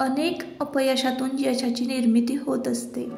अनेक अपयशातून यशाची निर्मिती होत असते।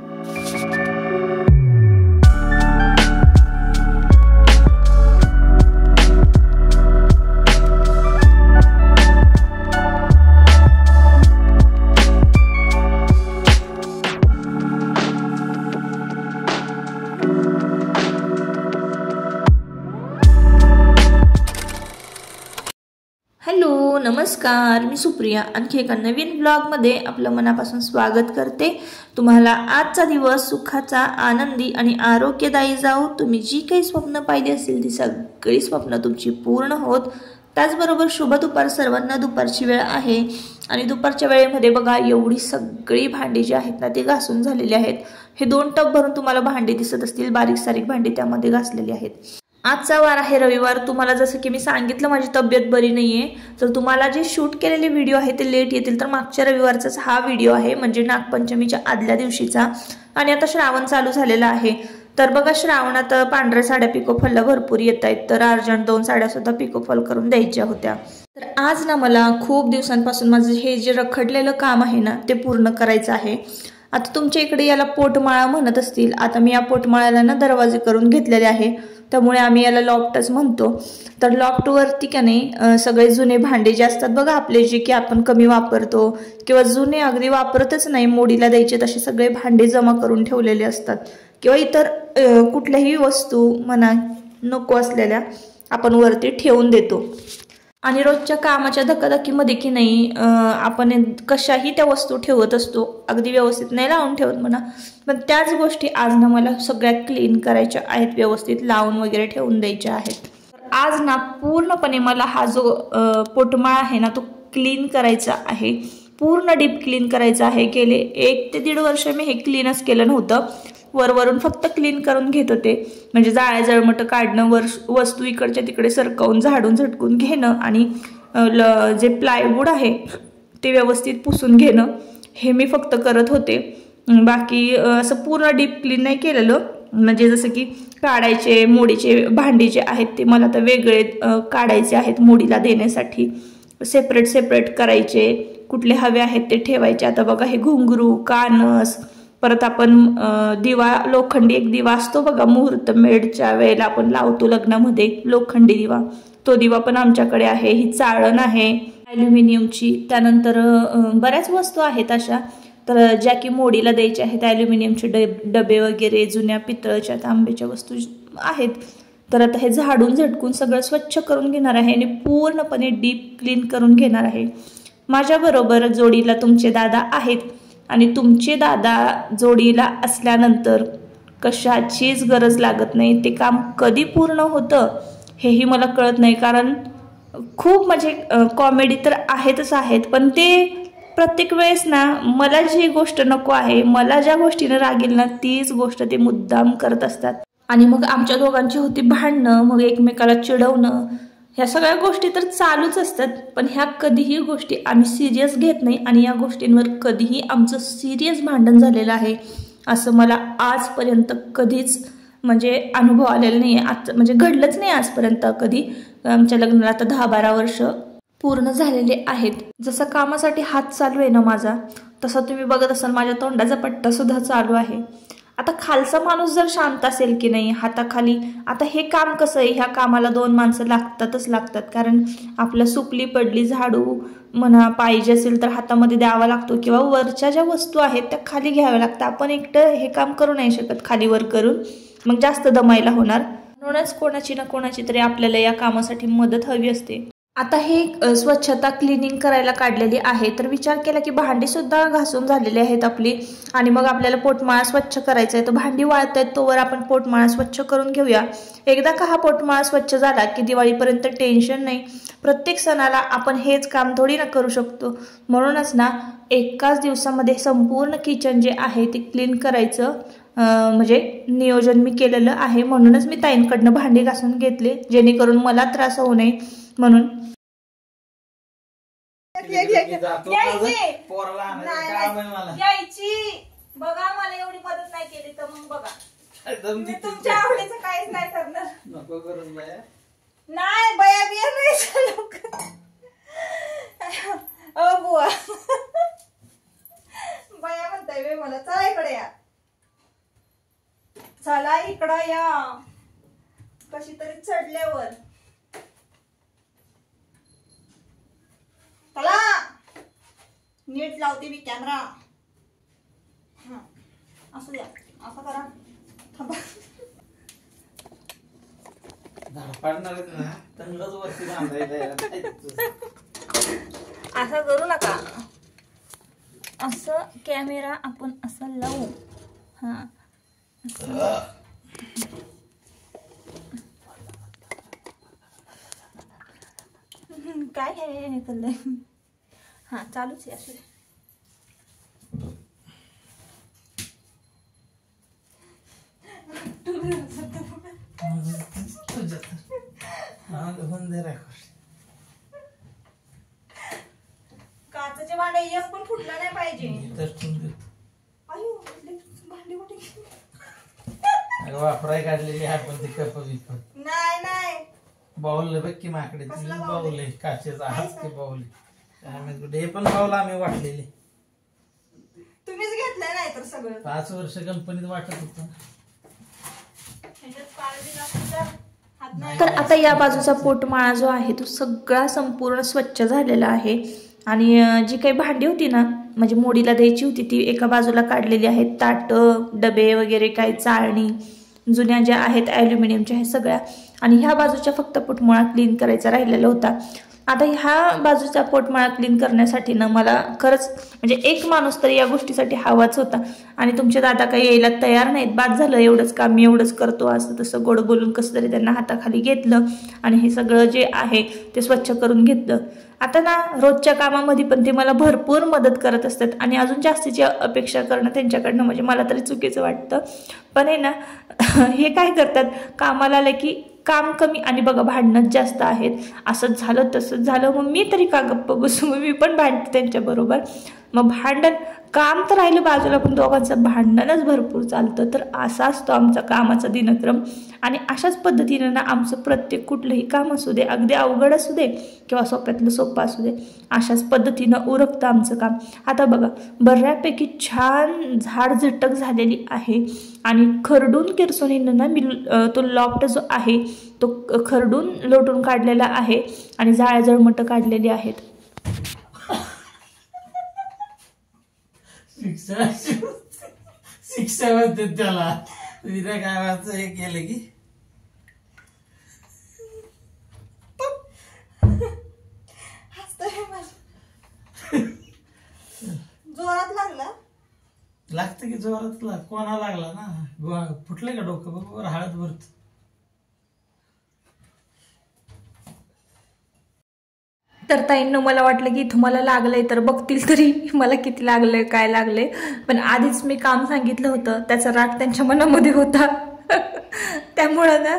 हॅलो नमस्कार, मी सुप्रिया आणखी एका नवीन ब्लॉगमध्ये आपलं मनापासून स्वागत करते। तुम्हाला आजचा दिवस सुखाचा, आनंदी आणि आरोग्यदायी जाओ। तुम्ही जी काही स्वप्न पाहिली असतील ती सगळी स्वप्न तुमची पूर्ण होत। त्याचबरोबर शुभ दुपार सर्वांना। दुपारची वेळ आहे आणि दुपारच्या वेळेमध्ये बघा एवढी सगळी भांडी जी आहेत ना ती घासून झालेली आहेत। हे 2 टब भरून तुम्हाला भांडी दिसत असतील, बारीक सारीक भांडी त्यामध्ये घासलेली आहेत। आजचा वार आहे रविवार। तुम्हाला जसं की मी सांगितलं माझी तब्येत बरी नाहीये, तर तुम्हाला जे शूट केलेले व्हिडिओ आहे ते लेट येतील। तर मागच्या रविवारचाच हा व्हिडिओ आहे, म्हणजे नागपंचमीच्या आदल्या दिवशीचा। आणि आता श्रावण चालू झालेला आहे, तर बघा श्रावणात पांढऱ्या साड्या पिकोफॉलला भरपूर येत आहेत, तर अर्जंट 2 साड्या सुद्धा पिकोफॉल करून द्यायच्या होत्या। तर आज ना मला खूप दिवसांपासून माझं हे जे रखडलेलं काम आहे ना ते पूर्ण करायचं आहे। आता तुमच्या इकडे याला पोटमाळा म्हणत असतील, आता मी या पोटमाळ्याला ना दरवाजे करून घेतलेले आहे, त्यामुळे आम्ही याला लॉफ्टच म्हणतो। तर लॉफ्टवरती का नाही सगळे जुने भांडे जे असतात बघा आपले, जे की आपण कमी वापरतो किंवा जुने अगदी वापरतच नाही, मोडीला द्यायचे तसे सगळे भांडे जमा करून ठेवलेले असतात, किंवा इतर कुठल्याही वस्तू म्हणा नको असलेल्या आपण वरती ठेवून देतो। आणि रोजच्या कामाच्या धकाधकीमध्ये की नाही आपण कशाही त्या वस्तू ठेवत असतो, अगदी व्यवस्थित नाही लावून ठेवत म्हणा, पण त्याच गोष्टी आज ना मला सगळ्या क्लीन करायच्या आहेत, व्यवस्थित लावून वगैरे ठेवून द्यायच्या आहेत। आज ना पूर्णपणे मला हा जो पोटमाळा आहे ना तो क्लीन करायचा आहे, पूर्ण डीप क्लीन करायचा आहे। गेले 1 ते 1.5 वर्ष मी हे क्लीनच केलं नव्हतं, वरवरून फक्त क्लीन करून घेत होते, म्हणजे जाळ्या जळमट काढणं, वस्तू इकडच्या तिकडे सरकवून झाडून झटकून घेणं आणि जे प्लायवूड आहे ते व्यवस्थित पुसून घेणं, हे मी फक्त करत होते। बाकी असं पूर्ण डीप क्लीन नाही केलेलं, म्हणजे जसं की काढायचे मोडीचे भांडी जे आहेत ते मला तर वेगळे काढायचे आहेत, मोडीला देण्यासाठी सेपरेट करायचे, कुठले हवे आहेत ते ठेवायचे। आता बघा हे घुंगरू, कानस, परत आपण दिवा, लोखंडी एक दिवा असतो बघा मुहूर्त मेढच्या वेळेला आपण लावतो लग्नामध्ये, लोखंडी दिवा, तो दिवा पण आमच्याकडे आहे। ही चाळण आहे ॲल्युमिनियमची, त्यानंतर बऱ्याच वस्तू आहेत अशा, तर ज्या की मोडीला द्यायच्या आहेत, ॲल्युमिनियमचे डबे वगैरे, जुन्या पितळच्या तांब्याच्या वस्तू आहेत। तर आता हे झाडून झटकून सगळं स्वच्छ करून घेणार आहे आणि पूर्णपणे डीप क्लीन करून घेणार आहे। माझ्याबरोबर जोडीला तुमचे दादा आहेत, आणि तुमचे दादा जोडीला असल्यानंतर कशाचीच गरज लागत नाही, ते काम कधी पूर्ण होतं हेही मला कळत नाही। कारण खूप म्हणजे कॉमेडी तर आहेतच आहेत, पण ते प्रत्येक वेळेस ना मला जी गोष्ट नको आहे, मला ज्या गोष्टीने रागेल ना तीच गोष्ट ते मुद्दाम करत असतात, आणि मग आमच्या दोघांची होती भांडणं, मग एकमेकाला चिडवणं, ह्या सगळ्या गोष्टी तर चालूच असतात। पण ह्या कधीही गोष्टी आम्ही सिरियस घेत नाही, आणि या गोष्टींवर कधीही आमचं सिरियस भांडण झालेलं आहे असं मला आजपर्यंत कधीच म्हणजे अनुभव आलेला नाही आहे, म्हणजे घडलंच नाही आजपर्यंत कधी। आमच्या लग्नाला आता 10-12 वर्ष पूर्ण झालेले आहेत। जसं कामासाठी हात चालू आहे ना माझा, तसं तुम्ही बघत असाल माझ्या तोंडाचा पट्टा सुद्धा चालू आहे। आता खालचा माणूस जर शांत असेल की नाही हाताखाली, आता हे काम कसं आहे, ह्या कामाला 2 माणसं लागतात, कारण आपलं सुपली पडली, झाडू म्हणा पाहिजे असेल तर हातामध्ये द्यावा लागतो, किंवा वरच्या ज्या वस्तू आहेत त्या खाली घ्याव्या लागतात। आपण एकटं हे काम करू नाही शकत खाली वर करून, मग जास्त दमायला होणार, म्हणूनच कोणाची ना कोणाची तरी आपल्याला या कामासाठी मदत हवी असते। आता हे स्वच्छता क्लिनिंग करायला काढलेली आहे, तर विचार केला की भांडी सुद्धा घासून झालेली आहेत आपली, आणि मग आपल्याला पोटमाळा स्वच्छ करायचा आहे, तर भांडी वाळत आहेत तोवर आपण पोटमाळा स्वच्छ करून घेऊया। एकदा का हा पोटमाळा स्वच्छ झाला की दिवाळीपर्यंत टेन्शन नाही। प्रत्येक सणाला आपण हेच काम थोडी ना करू शकतो, म्हणूनच ना एकाच दिवसामध्ये संपूर्ण किचन जे आहे ते क्लीन करायचं म्हणजे नियोजन मी केलेलं आहे। म्हणूनच मी ताईंकडनं भांडी घासून घेतले, जेणेकरून मला त्रास होऊ नये म्हणून। बघा मला एवढी मदत नाही केली तर मग बघा तुमच्या आवडीचं काहीच नाही करणार, नको गरज नाही बया बिया नाही। बुवा मला. चला इकडे या, चला इकडं या. कशी तरी चढल्यावर चला. नीट लावते मी कॅमेरा. असं द्या, असं करा. थांबा. असं करू नका. असं कॅमेरा आपण असं लावू. हा काय हे चाललंय. हा चालूच आहे असं. काचेचे भांडे एक पण फुटलं नाही पाहिजे. आयो भांडी कुठे वापराय काढलेली आपण ती कप विकत. नाही नाही बाऊल बघ की माकडे बाऊल आहे काचेचा हाच की बाऊल हे पण बाऊल आम्ही वाटलेले. तुम्हीच घेतलंय नाही तर सगळं. 5 वर्ष कंपनीत वाटत होतं. तर आता या बाजूचा पोटमाळा जो आहे तो सगळा संपूर्ण स्वच्छ झालेला आहे. आणि जी काही भांडी होती ना म्हणजे मोडीला द्यायची होती ती एका बाजूला काढलेली आहेत. ताटं डबे वगैरे काही चाळणी जुन्या ज्या आहेत ॲल्युमिनियमच्या ह्या सगळ्या. आणि ह्या बाजूच्या फक्त पोटमाळा क्लीन करायचा राहिलेला होता. आता ह्या बाजूचा पोटमाळा क्लीन करण्यासाठी ना मला खरंच म्हणजे एक माणूस तरी या गोष्टीसाठी हवाच होता. आणि तुमचे दादा काही यायला तयार नाहीत. बाद झालं एवढंच काम मी एवढंच करतो असं तसं गोड बोलून कसं तरी त्यांना हाताखाली घेतलं आणि हे सगळं जे आहे ते स्वच्छ करून घेतलं. आता ना रोजच्या कामामध्ये पण ते मला भरपूर मदत करत असतात. आणि अजून जास्तीची अपेक्षा करणं त्यांच्याकडनं म्हणजे मला तरी चुकीचं वाटतं. पण आहे ना हे काय करतात कामाला आलं की काम कमी आणि बघा भांडणच जास्त आहेत. असंच झालं तसंच झालं मग मी तरी का गप्प बसू. मग मी पण भांडते त्यांच्याबरोबर. मग भांडण काम तर राहिलं बाजूला पण दोघांचं भांडणच भरपूर चालतं. तर असा असतो आमचा कामाचा दिनक्रम. आणि अशाच पद्धतीनं ना आमचं प्रत्येक कुठलंही काम असू दे अगदी अवघड असू दे किंवा सोप्यातलं सोपं असू दे अशाच पद्धतीनं उरकतं आमचं काम. आता बघा बऱ्यापैकी छान झाड झटक झालेली आहे. आणि खरडून किरसोनीनं ना मी तो लॉफ्ट जो आहे तो खरडून लोटून काढलेला आहे. आणि जाळ्या जळमटं काढलेली आहेत. शिक्षा म्हणते त्याला. विरा गावाचं हे केलं की जोरात लागला. लागतं की जोरात कोणा लागला ना फुटले का डोकं बरोबर हळद भरत. तर ताईंनो मला वाटलं की तुम्हाला लागलंय तर बघतील तरी मला किती लागलंय काय लागलंय. पण आधीच मी काम सांगितलं होतं त्याचा राग त्यांच्या मनामध्ये होता. त्यामुळं ना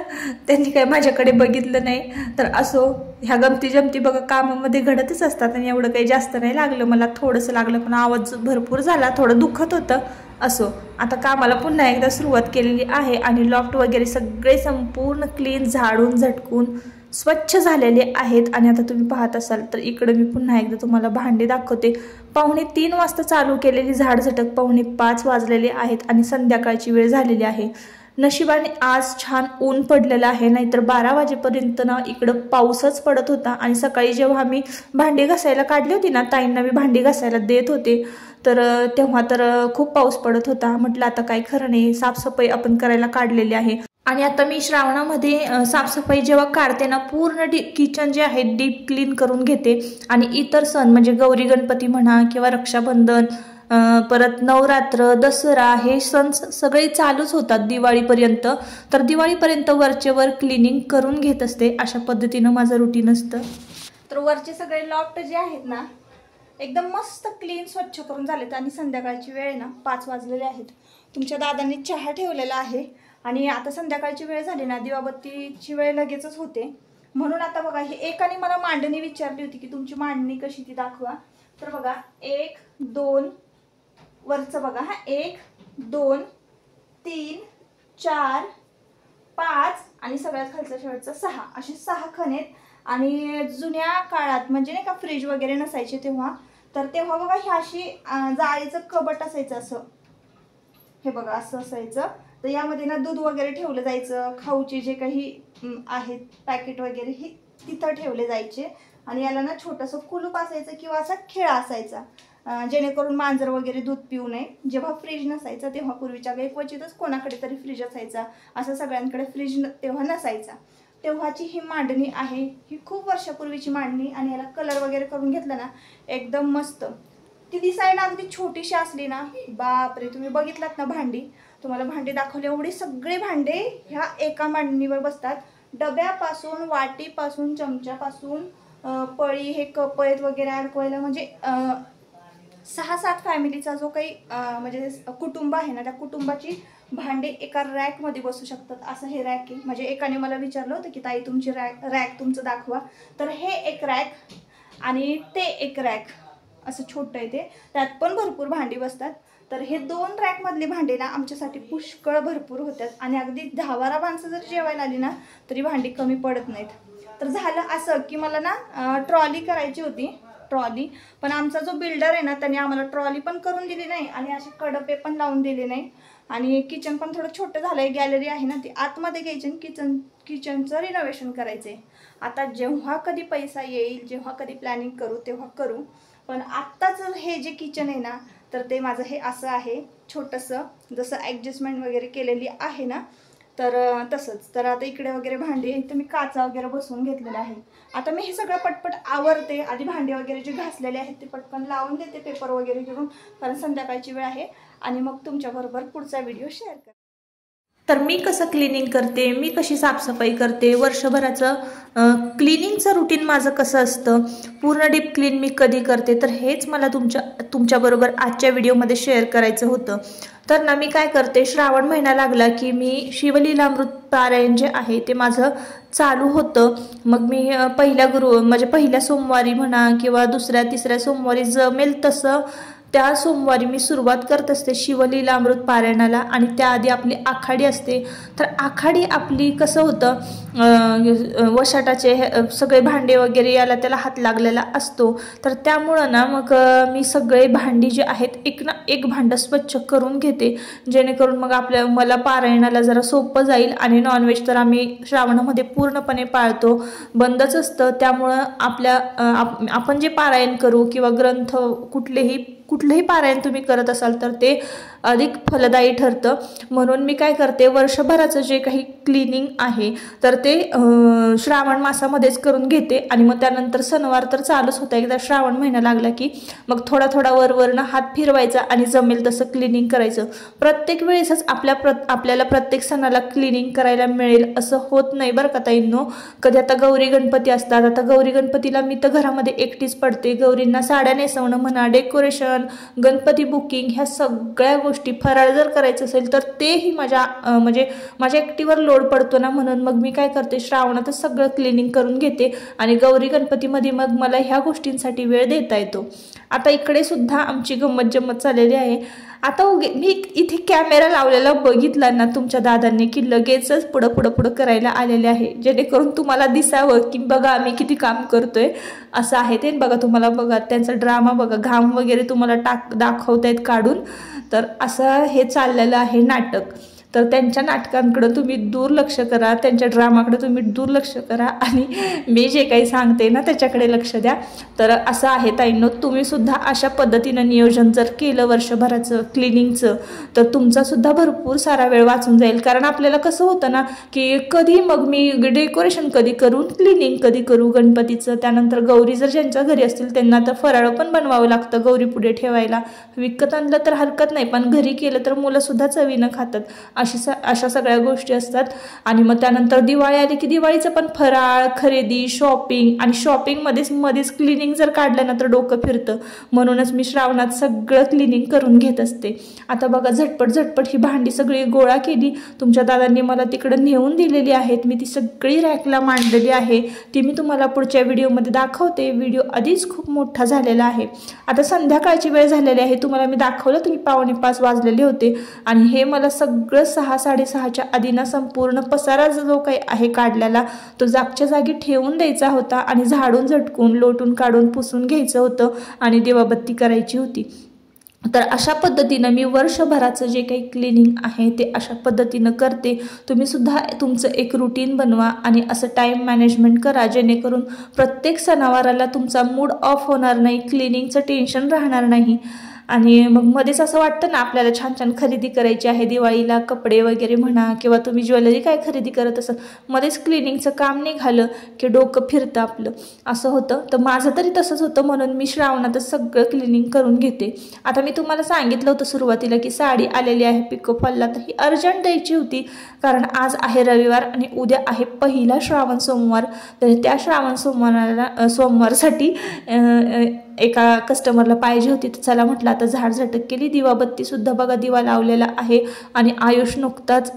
त्यांनी काही माझ्याकडे बघितलं नाही. तर असो ह्या गमती जमती बघा कामामध्ये घडतच असतात. आणि एवढं काही जास्त नाही लागलं मला थोडंसं लागलं पण आवाज भरपूर झाला थोडं दुखत होतं. असो आता कामाला पुन्हा एकदा सुरुवात केलेली आहे. आणि लॉफ्ट वगैरे सगळे संपूर्ण क्लीन झाडून झटकून स्वच्छ झालेले आहेत. आणि आता तुम्ही पाहत असाल तर इकडे मी पुन्हा एकदा तुम्हाला भांडे दाखवते. 2:45 वाजता चालू केलेली झाड झटक 4:45 वाजलेले आहेत. आणि संध्याकाळची वेळ झालेली आहे. नशिबाने आज छान ऊन पडलेलं आहे नाहीतर 12 वाजेपर्यंत ना इकडं पाऊसच पडत होता. आणि सकाळी जेव्हा आम्ही भांडी घासायला काढली होती ना ताईंना मी भांडी घासायला देत होते तर तेव्हा तर खूप पाऊस पडत होता. म्हटलं आता काय खरं नाही साफसफाई आपण करायला काढलेली आहे. आणि आता मी श्रावणामध्ये साफसफाई जेव्हा काढते ना पूर्ण किचन जे आहे डीप क्लीन करून घेते. आणि इतर सण म्हणजे गौरी गणपती म्हणा किंवा रक्षाबंधन परत नवरात्र दसरा हे सण सगळे चालूच होतात दिवाळीपर्यंत. तर दिवाळीपर्यंत वरचे वर क्लिनिंग करून घेत असते. अशा पद्धतीनं माझं रुटीन असतं. तर वरचे सगळे लॉफ्ट जे आहेत ना एकदम मस्त क्लीन स्वच्छ करून झालेत. आणि संध्याकाळची वेळ ना 5 वाजलेले आहेत. तुमच्या दादांनी चहा ठेवलेला आहे. आणि आता संध्याकाळची वेळ झाली ना दिवाबत्तीची वेळ लगेचच होते. म्हणून आता बघा हे एकाने मला मांडणी विचारली होती की तुमची मांडणी कशी ती दाखवा. तर बघा 1 2 वरचं बघा हा 1 2 3 4 5 आणि सगळ्यात खालचं शेवटचं 6 असे 6 खण आहेत. आणि जुन्या काळात म्हणजे नाही का फ्रीज वगैरे नसायचे तेव्हा तर तेव्हा बघा ही अशी जाळीचं कबट असायचं असं हे बघा असं असायचं. तर यामध्ये ना दूध वगैरे ठेवलं जायचं, खाऊचे जे काही आहेत पॅकेट वगैरे हे तिथं ठेवले जायचे. आणि याला ना छोटंसं कुलूप असायचं किंवा असा खिळा असायचा, जेणेकरून मांजर वगैरे दूध पिऊ नये. जेव्हा फ्रीज नसायचं तेव्हा पूर्वीच्या काही क्वचितच कोणाकडे तरी फ्रीज असायचा, असं सगळ्यांकडे फ्रीज तेव्हा नसायचा. तेव्हाची ही मांडणी आहे, ही खूप वर्षापूर्वीची मांडणी. आणि याला कलर वगैरे करून घेतला ना एकदम मस्त. ती दिसायला अगदी छोटीशी असली ना, बापरे, तुम्ही बघितलात ना भांडी, तुम्हाला भांडी दाखवली, एवढी सगळे भांडे ह्या एका मांडणीवर बसतात. डब्यापासून, वाटीपासून, चमच्यापासून, पळी, हे कप आहेत वगैरे अडकवायला, म्हणजे 6-7 फॅमिलीचा जो काही म्हणजे कुटुंब आहे ना, त्या कुटुंबाची भांडे एका रॅकमध्ये बसू शकतात. असं हे रॅक आहे. म्हणजे एकाने मला विचारलं होतं की ताई तुमची रॅक तुमचं दाखवा. तर हे एक रॅक आणि ते एक रॅक असं छोटं आहे ते, त्यात पण भरपूर भांडी बसतात. तर हे 2 रॅकमधली भांडी ना आमच्यासाठी पुष्कळ भरपूर होत्यात. आणि अगदी 10-12 माणसं जर जेवायला आली ना तरी भांडी कमी पडत नाहीत. तर झालं असं की मला ना ट्रॉली करायची होती, ट्रॉली. पण आमचा जो बिल्डर आहे ना त्याने आम्हाला ट्रॉली पण करून दिली नाही आणि असे कडपे पण लावून दिले नाही. आणि किचन पण थोडं छोटं झालं आहे, गॅलरी आहे ना ती आतमध्ये घ्यायची आणि किचनचं रिनोव्हेशन करायचं आहे. आता जेव्हा कधी पैसा येईल, जेव्हा कधी प्लॅनिंग करू तेव्हा करू. पण आत्ताच हे जे किचन आहे ना तर ते माझं हे असं आहे छोटंसं, जसं ॲडजस्टमेंट वगैरे केलेली आहे ना तर तसंच. तर आता इकडे वगैरे भांडी तर मी काचा वगैरे बसवून घेतलेला आहे. आता मी हे सगळं पटपट आवरते. आधी भांडी वगैरे जे घासलेले आहेत ते पटकन लावून देते पेपर वगैरे घेऊन, कारण संध्याकाळची वेळ आहे. आणि मग तुमच्याबरोबर पुढचा व्हिडिओ शेअर करते. तर मी कसं क्लिनिंग करते, मी कशी साफसफाई करते, वर्षभराचं क्लिनिंगचं रुटीन माझं कसं असतं, पूर्ण डीप क्लीन मी कधी करते, तर हेच मला तुमच्याबरोबर आजच्या व्हिडिओमध्ये शेअर करायचं होतं. तर ना मी काय करते, श्रावण महिना लागला की मी शिवलीलामृत पारायण जे आहे ते माझं चालू होतं. मग मी पहिल्या सोमवारी म्हणा किंवा 2-3 सोमवारी जमेल तसं त्या सोमवारी मी सुरुवात करत असते शिवलीलामृत पारायणाला. आणि त्याआधी आपली आखाडी असते. तर आखाडी आपली कसं होतं, वशाटाचे सगळे भांडे वगैरे याला त्याला हात लागलेला असतो. तर त्यामुळं ना मग मी सगळे भांडी जे आहेत एक भांडं स्वच्छ करून घेते, जेणेकरून मग मला पारायणाला जरा सोपं जाईल. आणि नॉनव्हेज तर आम्ही श्रावणामध्ये पूर्णपणे पाळतो, बंदच असतं. त्यामुळं आपण जे पारायण करू किंवा ग्रंथ कुठलंही पारायण तुम्ही करत असाल तर ते अधिक फलदायी ठरतं. म्हणून मी काय करते, वर्षभराचं जे काही क्लिनिंग आहे तर ते श्रावण मासामध्येच करून घेते. आणि मग त्यानंतर सणवार तर चालूच होता, एकदा श्रावण महिना लागला की मग थोडा वरवरनं हात फिरवायचा आणि जमेल तसं क्लिनिंग करायचं. प्रत्येक वेळेसच आपल्याला प्रत्येक सणाला क्लिनिंग करायला मिळेल असं होत नाही बरं का ताईंनो. कधी आता गौरी गणपती असतात, आता गौरी गणपतीला मी तर घरामध्ये एकटीच पडते. गौरींना साड्या नेसवणं म्हणा, डेकोरेशन, गणपती बुकिंग, ह्या सगळ्या गोष्टी, फराळ जर करायचं असेल तर तेही माझ्या एकटीवर लोड पडतो ना. म्हणून मग मी काय करते, श्रावणातच सगळं क्लिनिंग करून घेते आणि गौरी गणपतीमध्ये मग मला ह्या गोष्टींसाठी वेळ देता येतो. आता इकडे सुद्धा आमची गंमत जम्मत चाललेली आहे. आता मी इथे कॅमेरा लावलेला बघितला ना तुमच्या दादांनी की लगेचच पुढं करायला आलेले आहे, जेणेकरून तुम्हाला दिसावं की बघा आम्ही किती काम करतोय असं आहे ते. बघा तुम्हाला, बघा त्यांचा ड्रामा बघा, घाम वगैरे तुम्हाला दाखवतायत काढून. तर असं हे चाललेलं आहे नाटक. तर त्यांच्या नाटकांकडे तुम्ही दुर्लक्ष करा, त्यांच्या ड्रामाकडे तुम्ही दुर्लक्ष करा आणि मी जे काही सांगते ना त्याच्याकडे लक्ष द्या. तर असं आहे ताईंनो, तुम्ही सुद्धा अशा पद्धतीनं नियोजन जर केलं वर्षभराचं क्लिनिंगचं तर तुमचा सुद्धा भरपूर सारा वेळ वाचून जाईल. कारण आपल्याला कसं होतं ना की कधी मग मी डेकोरेशन कधी करून, क्लिनिंग कधी करू गणपतीचं, त्यानंतर गौरी जर ज्यांच्या घरी असतील त्यांना तर फराळ पण बनवावं लागतं गौरी पुढे ठेवायला. विकत आणलं तर हरकत नाही, पण घरी केलं तर मुलं सुद्धा चवीनं खातात. अशा सगळ्या गोष्टी असतात. आणि मग त्यानंतर दिवाळी आली की दिवाळीचं पण फराळ, खरेदी, शॉपिंग, आणि शॉपिंगमध्येच क्लिनिंग जर काढलं ना तर डोकं फिरतं. म्हणूनच मी श्रावणात सगळं क्लिनिंग करून घेत असते. आता बघा झटपट ही भांडी सगळी गोळा केली. तुमच्या दादांनी मला तिकडं नेऊन दिलेली आहेत, मी ती सगळी रॅकला मांडलेली आहे. ती मी तुम्हाला पुढच्या व्हिडिओमध्ये दाखवते. व्हिडिओ आधीच खूप मोठा झालेला आहे. आता संध्याकाळची वेळ झालेली आहे, तुम्हाला मी दाखवलं तुम्ही 4:45 वाजलेले होते. आणि हे मला सगळं 6-6:30च्या आधीना संपूर्ण पसारा जो काही आहे काढलेला तो जागच्या जागी ठेवून द्यायचा होता. आणि झाडून झटकून लोटून काढून पुसून घ्यायचं होतं आणि दिवाबत्ती करायची होती. तर अशा पद्धतीनं मी वर्षभराचं जे काही क्लिनिंग आहे ते अशा पद्धतीनं करते. तुम्ही सुद्धा तुमचं एक रुटीन बनवा आणि असं टाईम मॅनेजमेंट करा, जेणेकरून प्रत्येक सणावाराला तुमचा मूड ऑफ होणार नाही, क्लिनिंगचं टेन्शन राहणार नाही. आणि मग मध्येच असं वाटतं ना आपल्याला छान छान खरेदी करायची आहे दिवाळीला, कपडे वगैरे म्हणा किंवा तुम्ही ज्वेलरी काय खरेदी करत असं, मध्येच क्लिनिंगचं काम निघालं की डोकं फिरतं आपलं, असं होतं. तर माझं तरी तसंच होतं, म्हणून मी श्रावणातच सगळं क्लिनिंग करून घेते. आता मी तुम्हाला सांगितलं होतं सुरुवातीला की साडी आलेली आहे पिको फॉलला, तर ही अर्जंट द्यायची होती, कारण आज आहे रविवार आणि उद्या आहे पहिला श्रावण सोमवार. तर त्या श्रावण सोमवारसाठी एका कस्टमरला पाहिजे होती. तर चला म्हटलं आता झाडझटक केली. दिवाबत्तीसुद्धा बघा दिवा लावलेला आहे. आणि आयुष नुकताच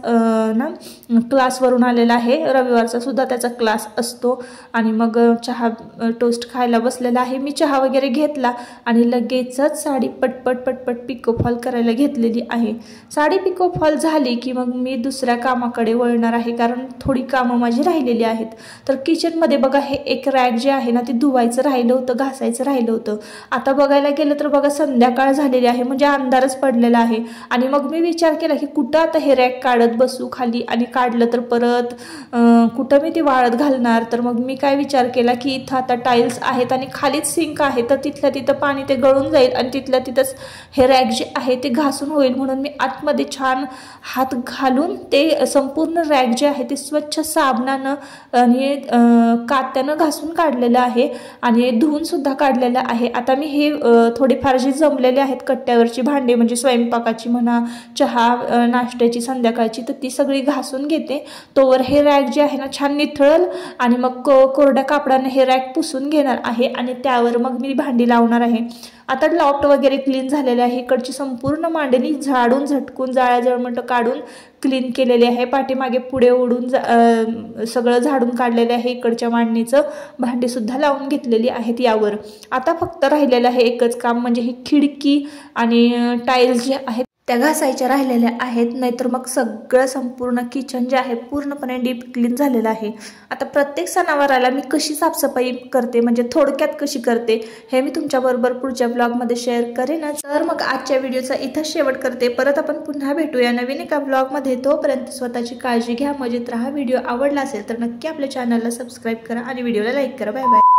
क्लासवरून आलेला आहे, रविवारचा सुद्धा त्याचा क्लास असतो. आणि मग चहा टोस्ट खायला बसलेला आहे. मी चहा वगैरे घेतला आणि लगेचच साडी पटपट पटपट पिको फॉल करायला घेतलेली आहे. साडी पिको फॉल झाली की मग मी दुसऱ्या कामाकडे वळणार आहे, कारण थोडी कामं माझी राहिलेली आहेत. तर किचनमध्ये बघा हे एक रॅक जे आहे ना ते धुवायचं राहिलं होतं, घासायचं राहिलं होतं. आता बघायला गेलं तर बघा संध्याकाळ झालेली आहे, म्हणजे अंधारच पडलेला आहे. आणि मग मी विचार केला की कुठं आता हे रॅक काढत बसू खाली, आणि काढलं तर परत कुठं मी ती वाळत घालणार. तर मग मी काय विचार केला की इथं आता टाईल्स आहेत आणि खालीच सिंक आहे, तर तिथल्या तिथं पाणी ते गळून जाईल आणि तिथल्या तिथंच हे रॅक जे आहे ते घासून होईल. म्हणून मी आतमध्ये छान हात घालून ते संपूर्ण रॅक जे आहे ते स्वच्छ साबणानं आणि कात्यानं घासून काढलेलं आहे आणि धुवून सुद्धा काढलेलं आहे. आता मी हे थोडेफार जे जमलेले आहेत कट्ट्यावरची भांडी, म्हणजे स्वयंपाकाची म्हणा, चहा नाश्त्याची संध्याकाळची, तर ती सगळी घासून घेते. तोवर हे रॅक जे आहे ना छान निथळल आणि मग कोरड्या कापडाने हे रॅक पुसून घेणार आहे आणि त्यावर मग मी भांडी लावणार आहे. आता लॉफ्ट वगैरे क्लीन झालेले आहे. इकडची संपूर्ण मांडणी झाडून झटकून जाळ्या जळमट काढून क्लीन केलेली आहे. पाठीमागे पुढे ओढून सगळं झाडून काढलेलं आहे. इकडच्या मांडणीचं भांडीसुद्धा लावून घेतलेली आहेत यावर. आता फक्त राहिलेलं आहे एकच काम, म्हणजे ही खिडकी आणि टाईल्स जे आहेत त्या घासायच्या राहिलेल्या आहेत. नाहीतर मग सगळं संपूर्ण किचन जे आहे पूर्णपणे डीप क्लीन झालेलं आहे. आता प्रत्येक सणावाराला मी कशी साफसफाई करते, म्हणजे थोडक्यात कशी करते, हे मी तुमच्याबरोबर पुढच्या ब्लॉगमध्ये शेअर करेनच. तर मग आजच्या व्हिडिओचा इथंच शेवट करते. परत आपण पुन्हा भेटूया नवीन एका ब्लॉगमध्ये. तोपर्यंत स्वतःची काळजी घ्या, मजेत राहा. व्हिडिओ आवडला असेल तर नक्की आपल्या चॅनलला सबस्क्राईब करा आणि व्हिडिओला लाईक करा. Bye bye.